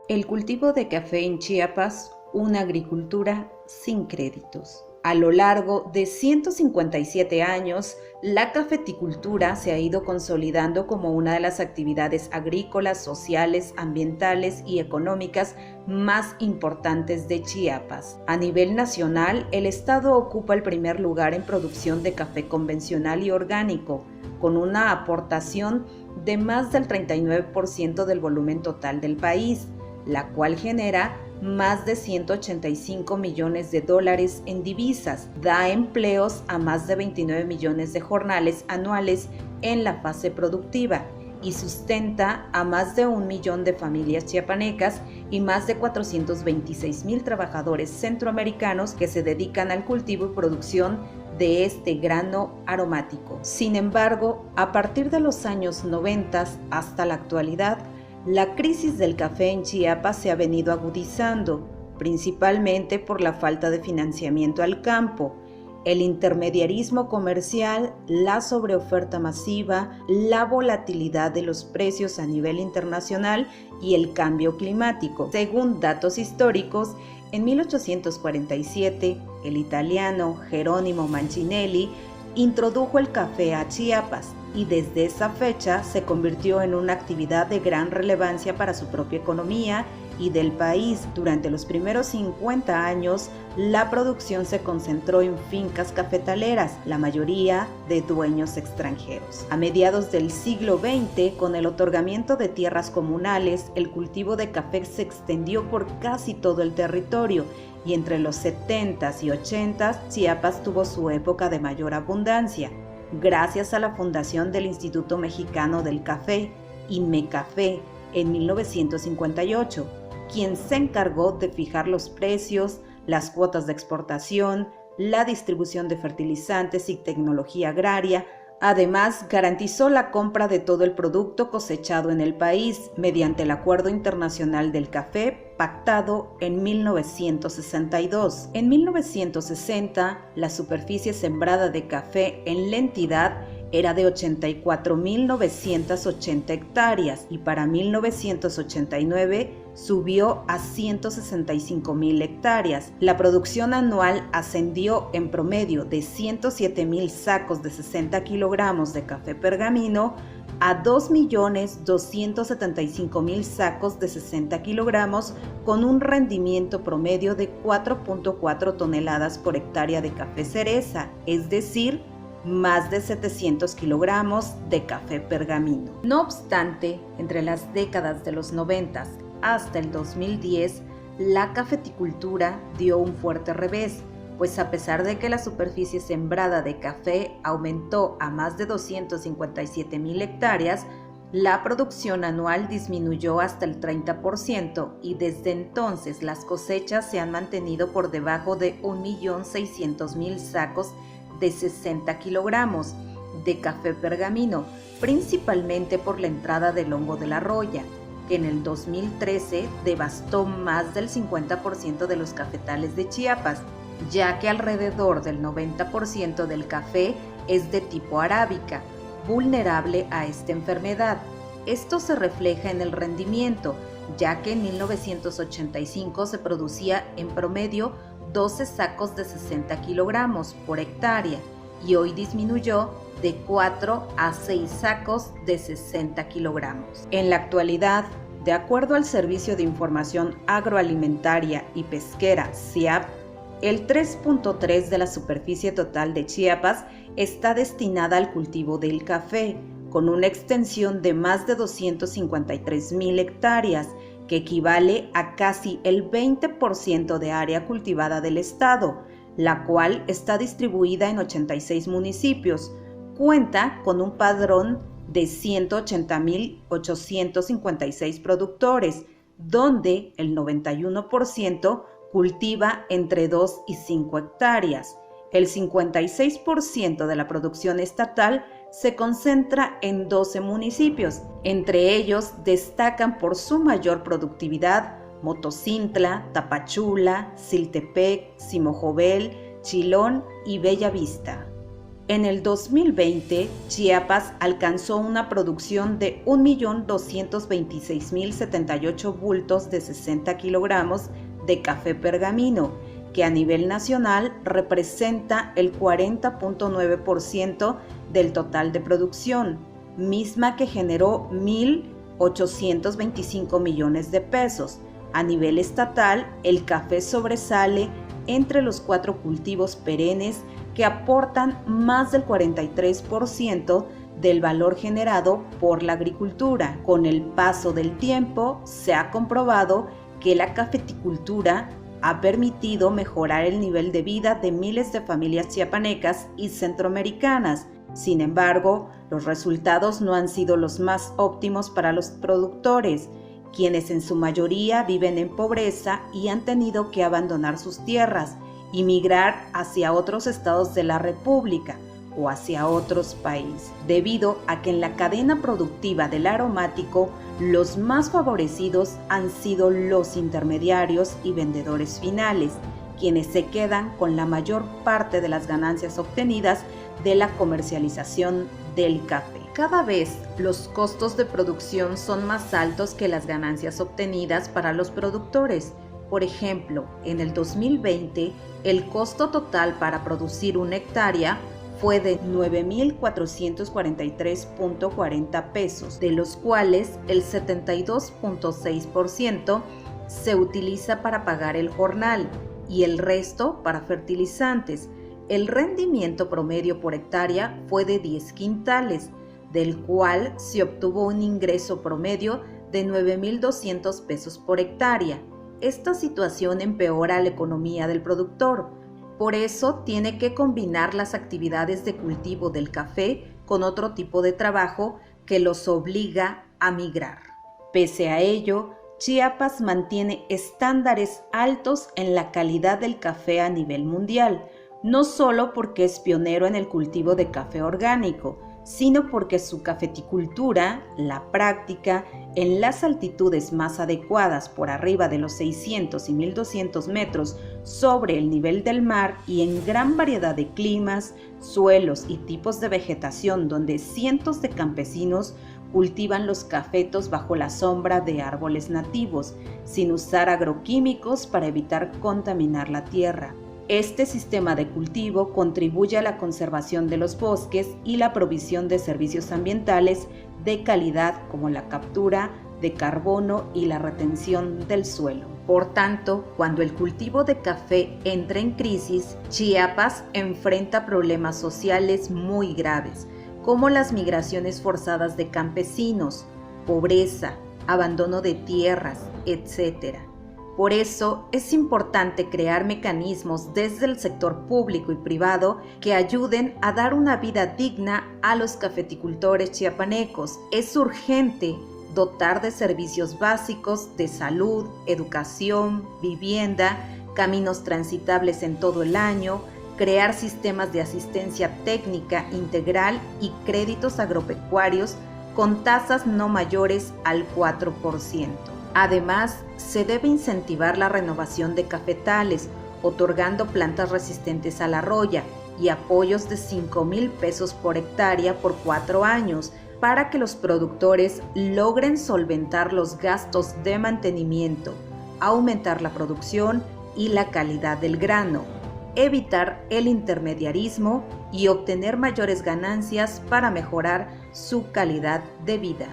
El cultivo de café en Chiapas, una agricultura sin créditos. A lo largo de 157 años, la cafeticultura se ha ido consolidando como una de las actividades agrícolas, sociales, ambientales y económicas más importantes de Chiapas. A nivel nacional, el estado ocupa el primer lugar en producción de café convencional y orgánico, con una aportación de más del 39% del volumen total del país, la cual genera más de 185 millones de dólares en divisas, da empleos a más de 29 millones de jornales anuales en la fase productiva y sustenta a más de 1 millón de familias chiapanecas y más de 426,000 trabajadores centroamericanos que se dedican al cultivo y producción de este grano aromático. Sin embargo, a partir de los años 90 hasta la actualidad, la crisis del café en Chiapas se ha venido agudizando, principalmente por la falta de financiamiento al campo, el intermediarismo comercial, la sobreoferta masiva, la volatilidad de los precios a nivel internacional y el cambio climático. Según datos históricos, en 1847, el italiano Jerónimo Mancinelli introdujo el café a Chiapas y desde esa fecha se convirtió en una actividad de gran relevancia para su propia economía y del país. Durante los primeros 50 años, la producción se concentró en fincas cafetaleras, la mayoría de dueños extranjeros. A mediados del siglo XX, con el otorgamiento de tierras comunales, el cultivo de café se extendió por casi todo el territorio y entre los 70s y 80s, Chiapas tuvo su época de mayor abundancia, gracias a la fundación del Instituto Mexicano del Café, INMECAFE, en 1958, quien se encargó de fijar los precios, las cuotas de exportación, la distribución de fertilizantes y tecnología agraria. Además, garantizó la compra de todo el producto cosechado en el país mediante el Acuerdo Internacional del Café pactado en 1962. En 1960, la superficie sembrada de café en la entidad era de 84.980 hectáreas y para 1989 subió a 165.000 hectáreas. La producción anual ascendió en promedio de 107,000 sacos de 60 kilogramos de café pergamino a 2.275.000 sacos de 60 kilogramos con un rendimiento promedio de 4.4 toneladas por hectárea de café cereza, es decir, más de 700 kilogramos de café pergamino. No obstante, entre las décadas de los 90 hasta el 2010, la cafeticultura dio un fuerte revés, pues a pesar de que la superficie sembrada de café aumentó a más de 257,000 hectáreas, la producción anual disminuyó hasta el 30% y desde entonces las cosechas se han mantenido por debajo de 1.600.000 sacos de 60 kilogramos de café pergamino, principalmente por la entrada del hongo de la roya, que en el 2013 devastó más del 50% de los cafetales de Chiapas, ya que alrededor del 90% del café es de tipo arábica, vulnerable a esta enfermedad. Esto se refleja en el rendimiento, ya que en 1985 se producía en promedio 12 sacos de 60 kilogramos por hectárea y hoy disminuyó de 4 a 6 sacos de 60 kilogramos. En la actualidad, de acuerdo al Servicio de Información Agroalimentaria y Pesquera, SIAP, el 3.3 de la superficie total de Chiapas está destinada al cultivo del café, con una extensión de más de 253,000 hectáreas, que equivale a casi el 20% de área cultivada del estado, la cual está distribuida en 86 municipios. Cuenta con un padrón de 180,856 productores, donde el 91% cultiva entre 2 y 5 hectáreas. El 56% de la producción estatal se concentra en 12 municipios. Entre ellos destacan por su mayor productividad Motocintla, Tapachula, Siltepec, Simojovel, Chilón y Bellavista. En el 2020, Chiapas alcanzó una producción de 1.226.078 bultos de 60 kilogramos de café pergamino, que a nivel nacional representa el 40.9% del total de producción, misma que generó 1.825 millones de pesos. A nivel estatal, el café sobresale entre los 4 cultivos perennes que aportan más del 43% del valor generado por la agricultura. Con el paso del tiempo, se ha comprobado que la cafeticultura ha permitido mejorar el nivel de vida de miles de familias chiapanecas y centroamericanas. Sin embargo, los resultados no han sido los más óptimos para los productores, quienes en su mayoría viven en pobreza y han tenido que abandonar sus tierras y migrar hacia otros estados de la República o hacia otros países, debido a que en la cadena productiva del aromático los más favorecidos han sido los intermediarios y vendedores finales, quienes se quedan con la mayor parte de las ganancias obtenidas de la comercialización del café. Cada vez los costos de producción son más altos que las ganancias obtenidas para los productores. Por ejemplo, en el 2020, el costo total para producir una hectárea fue de 9.443.40 pesos, de los cuales el 72.6% se utiliza para pagar el jornal y el resto para fertilizantes. El rendimiento promedio por hectárea fue de 10 quintales, del cual se obtuvo un ingreso promedio de 9.200 pesos por hectárea. Esta situación empeora la economía del productor. Por eso tiene que combinar las actividades de cultivo del café con otro tipo de trabajo que los obliga a migrar. Pese a ello, Chiapas mantiene estándares altos en la calidad del café a nivel mundial, no solo porque es pionero en el cultivo de café orgánico, sino porque su cafeticultura la práctica en las altitudes más adecuadas por arriba de los 600 y 1200 metros sobre el nivel del mar y en gran variedad de climas, suelos y tipos de vegetación donde cientos de campesinos cultivan los cafetos bajo la sombra de árboles nativos, sin usar agroquímicos para evitar contaminar la tierra. Este sistema de cultivo contribuye a la conservación de los bosques y la provisión de servicios ambientales de calidad como la captura de carbono y la retención del suelo. Por tanto, cuando el cultivo de café entra en crisis, Chiapas enfrenta problemas sociales muy graves, como las migraciones forzadas de campesinos, pobreza, abandono de tierras, etc. Por eso es importante crear mecanismos desde el sector público y privado que ayuden a dar una vida digna a los cafeticultores chiapanecos. Es urgente dotar de servicios básicos de salud, educación, vivienda, caminos transitables en todo el año, crear sistemas de asistencia técnica integral y créditos agropecuarios con tasas no mayores al 4%. Además, se debe incentivar la renovación de cafetales, otorgando plantas resistentes a la roya y apoyos de 5,000 pesos por hectárea por 4 años para que los productores logren solventar los gastos de mantenimiento, aumentar la producción y la calidad del grano, evitar el intermediarismo y obtener mayores ganancias para mejorar su calidad de vida.